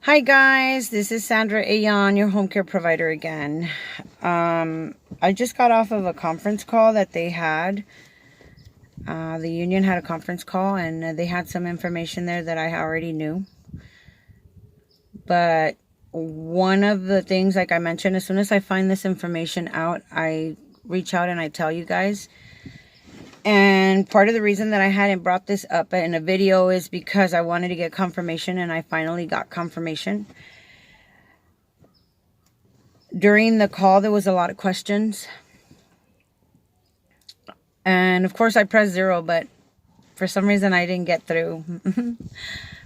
Hi guys, this is Sandra Ayan, your home care provider again. I just got off of a conference call that they had. The union had a conference call and they had some information there that I already knew. But one of the things, like I mentioned, as soon as I find this information out, I reach out and I tell you guys. And part of the reason that I hadn't brought this up in a video is because I wanted to get confirmation, and I finally got confirmation. During the call, there was a lot of questions. And of course, I pressed 0, but for some reason, I didn't get through.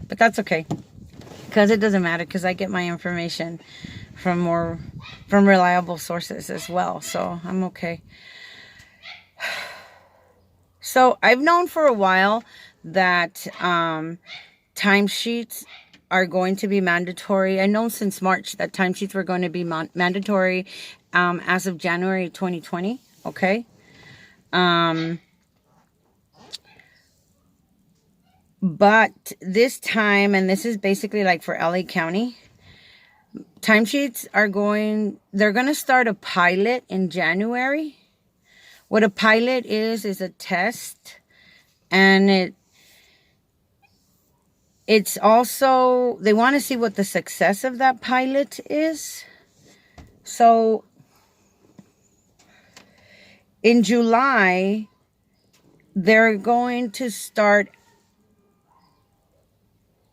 But that's okay, because it doesn't matter, because I get my information from reliable sources as well. So I'm okay. So I've known for a while that timesheets are going to be mandatory. I know since March that timesheets were going to be mandatory as of January 2020. Okay. But this time, and this is basically like for LA County, timesheets they're going to start a pilot in January. What a pilot is a test, and it's also, they want to see what the success of that pilot is. So in July, they're going to start,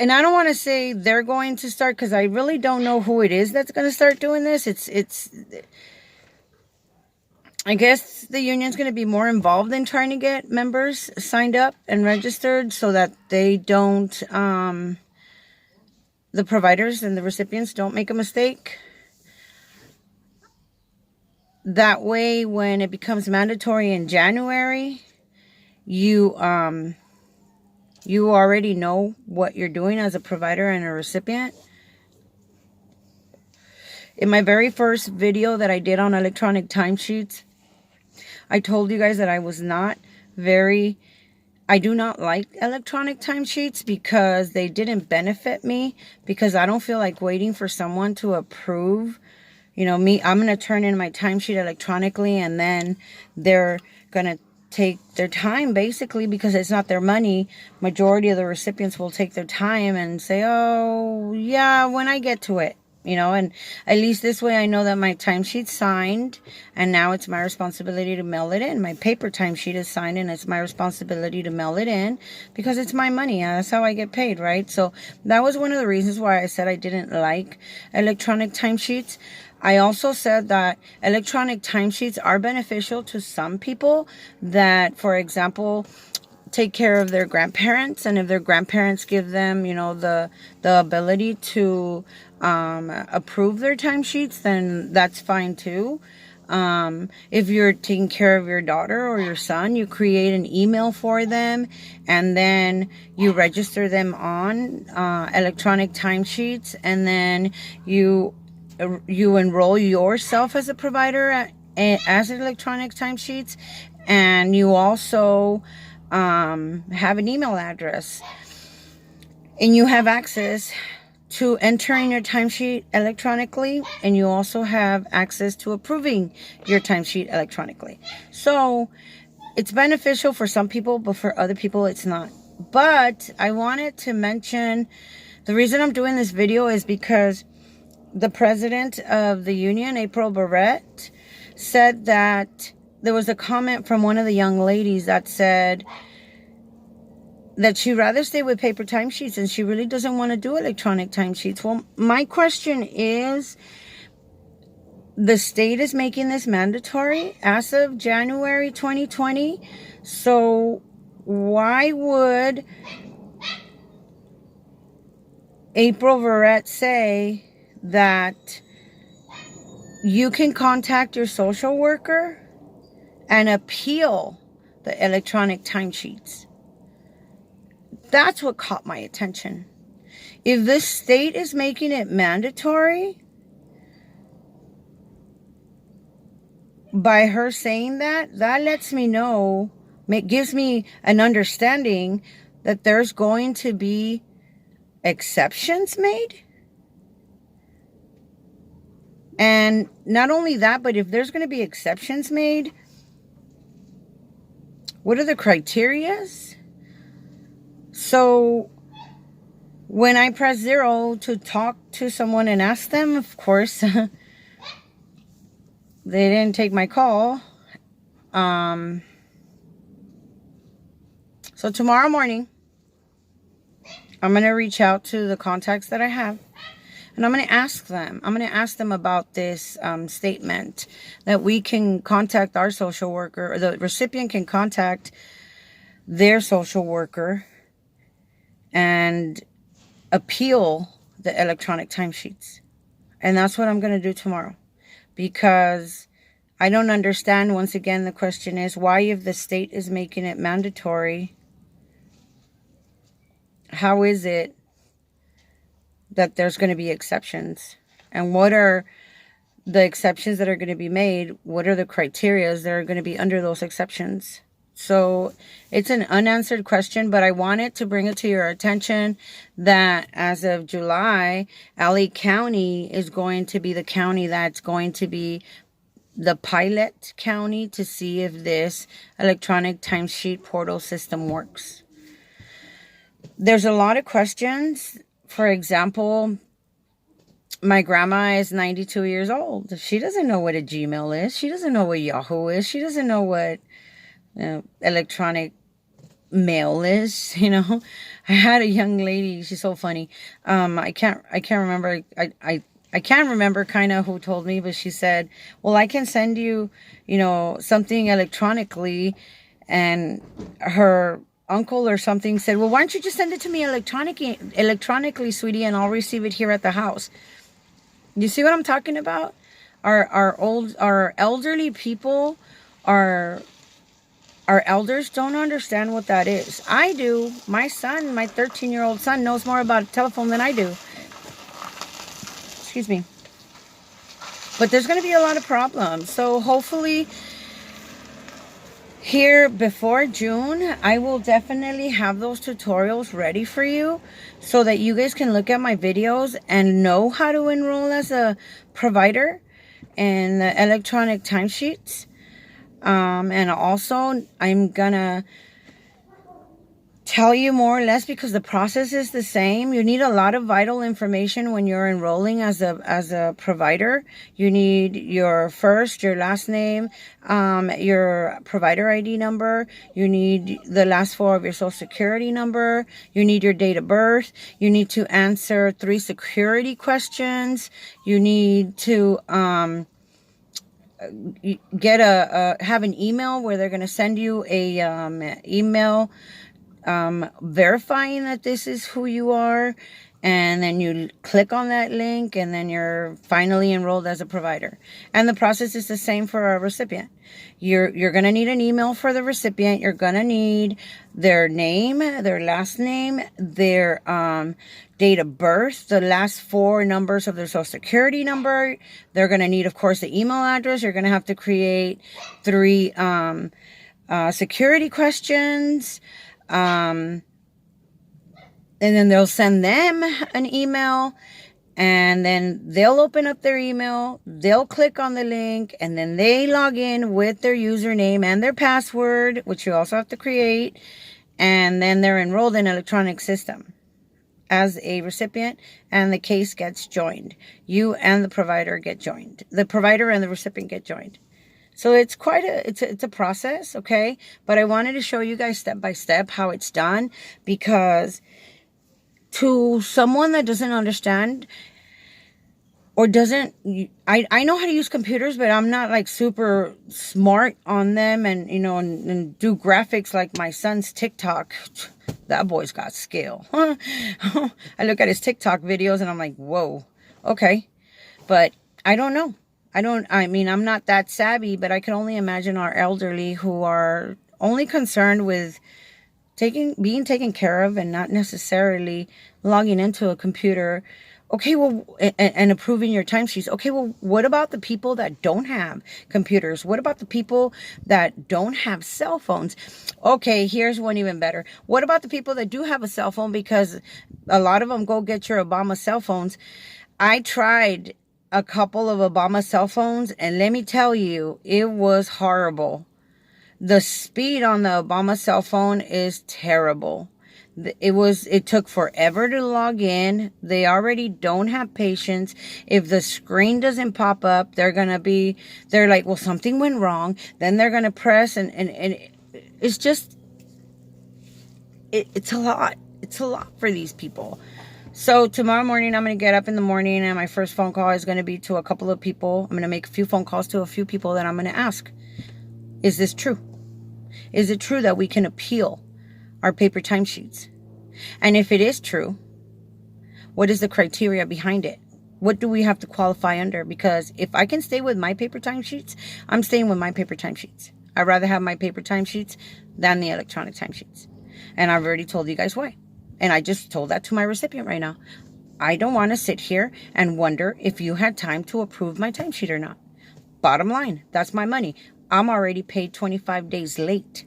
and I don't want to say they're going to start because I really don't know who it is that's going to start doing this. I guess the union's going to be more involved in trying to get members signed up and registered so that they don't, the providers and the recipients don't make a mistake. That way, when it becomes mandatory in January, you already know what you're doing as a provider and a recipient. In my very first video that I did on electronic timesheets, I told you guys that I do not like electronic timesheets because they didn't benefit me, because I don't feel like waiting for someone to approve. You know, I'm going to turn in my timesheet electronically, and then they're going to take their time, basically, because it's not their money. Majority of the recipients will take their time and say, oh, yeah, when I get to it. You know, and at least this way I know that my timesheet's signed, and now it's my responsibility to mail it in. My paper timesheet is signed, and it's my responsibility to mail it in because it's my money. That's how I get paid, right? So that was one of the reasons why I said I didn't like electronic timesheets. I also said that electronic timesheets are beneficial to some people that, for example, take care of their grandparents, and if their grandparents give them, you know, the ability to approve their timesheets, then that's fine too. If you're taking care of your daughter or your son, you create an email for them, and then you register them on electronic timesheets, and then you enroll yourself as a provider as electronic timesheets, and you also have an email address, and you have access to entering your timesheet electronically, and you also have access to approving your timesheet electronically. So it's beneficial for some people, but for other people it's not. But I wanted to mention, the reason I'm doing this video is because the president of the union, April Barrett, said that there was a comment from one of the young ladies that said that she'd rather stay with paper timesheets and she really doesn't want to do electronic timesheets. Well, my question is, the state is making this mandatory as of January 2020. So why would April Barrett say that you can contact your social worker and appeal the electronic timesheets? That's what caught my attention. If the state is making it mandatory, by her saying that, that lets me know, it gives me an understanding that there's going to be exceptions made. And not only that, but if there's going to be exceptions made, what are the criterias? So when I press 0 to talk to someone and ask them, of course, they didn't take my call. So tomorrow morning, I'm going to reach out to the contacts that I have. And I'm going to ask them. I'm going to ask them about this statement that we can contact our social worker, or the recipient can contact their social worker and appeal the electronic timesheets. And that's what I'm going to do tomorrow, because I don't understand. Once again, the question is, why, if the state is making it mandatory, how is it that there's going to be exceptions? And what are the exceptions that are going to be made? What are the criteria that are going to be under those exceptions? So it's an unanswered question, but I wanted to bring it to your attention that as of July, LA County is going to be the county that's going to be the pilot county to see if this electronic timesheet portal system works. There's a lot of questions. For example, my grandma is 92 years old. She doesn't know what a Gmail is. She doesn't know what Yahoo is. She doesn't know what electronic mail is. I had a young lady. She's so funny. I can't remember. I can't remember kind of who told me, but she said, well, I can send you, something electronically. And her uncle or something said, well, why don't you just send it to me electronically, sweetie, and I'll receive it here at the house. You see what I'm talking about? Our elderly people, our elders don't understand what that is. I do. My son, my 13-year-old son, knows more about a telephone than I do. Excuse me. But there's going to be a lot of problems. So hopefully here before June, I will definitely have those tutorials ready for you so that you guys can look at my videos and know how to enroll as a provider in the electronic timesheets. And also, I'm gonna tell you more or less, because the process is the same. You need a lot of vital information when you're enrolling as a provider. You need your first, your last name, your provider ID number. You need the last 4 of your social security number. You need your date of birth. You need to answer 3 security questions. You need to have an email where they're going to send you a email verifying that this is who you are, and then you click on that link, and then you're finally enrolled as a provider. And the process is the same for a recipient. You're going to need an email for the recipient. You're going to need their name, their last name, their date of birth, the last 4 numbers of their social security number. They're going to need, of course, the email address. You're going to have to create 3 security questions. And then they'll send them an email, and then they'll open up their email, they'll click on the link, and then they log in with their username and their password, which you also have to create, and then they're enrolled in an electronic system as a recipient, and the case gets joined. You and the provider get joined. The provider and the recipient get joined. So it's it's a process, okay? But I wanted to show you guys step by step how it's done, because to someone that doesn't understand or I know how to use computers, but I'm not like super smart on them, and and do graphics like my son's TikTok. That boy's got skill. I look at his TikTok videos and I'm like, whoa, okay. But I don't know. I'm not that savvy, but I can only imagine our elderly who are only concerned with being taken care of and not necessarily logging into a computer. Okay, well, and approving your timesheets. Okay, well, what about the people that don't have computers? What about the people that don't have cell phones? Okay, here's one even better. What about the people that do have a cell phone? Because a lot of them go get your Obama cell phones. I tried a couple of Obama cell phones, and let me tell you, it was horrible. The speed on the Obama cell phone is terrible. It took forever to log in. They already don't have patience. If the screen doesn't pop up, they're like, well, something went wrong. Then they're going to press and it's just, it's a lot. It's a lot for these people. So tomorrow morning, I'm going to get up in the morning and my first phone call is going to be to a couple of people. I'm going to make a few phone calls to a few people that I'm going to ask, is this true? Is it true that we can appeal our paper timesheets? And if it is true, what is the criteria behind it? What do we have to qualify under? Because if I can stay with my paper timesheets, I'm staying with my paper timesheets. I'd rather have my paper timesheets than the electronic timesheets. And I've already told you guys why. And I just told that to my recipient right now. I don't want to sit here and wonder if you had time to approve my timesheet or not. Bottom line, that's my money. I'm already paid 25 days late.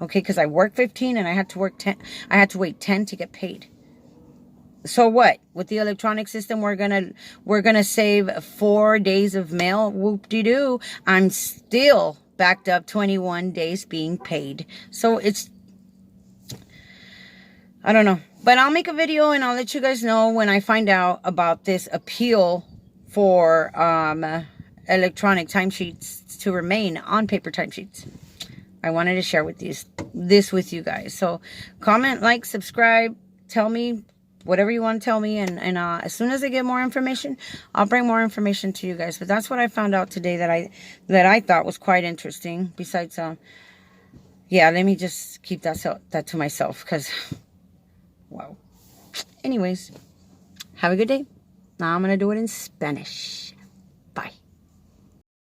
Okay, because I worked 15 and I had to work 10. I had to wait 10 to get paid. So what? With the electronic system, we're gonna save 4 days of mail. Whoop-de-doo. I'm still backed up 21 days being paid. So I don't know. But I'll make a video and I'll let you guys know when I find out about this appeal for electronic timesheets to remain on paper timesheets. I wanted to share this with you guys. So comment, like, subscribe, tell me whatever you want to tell me. And as soon as I get more information, I'll bring more information to you guys. But that's what I found out today that I thought was quite interesting. Besides, yeah, let me just keep that to myself because, wow. Anyways, have a good day. Now I'm going to do it in Spanish.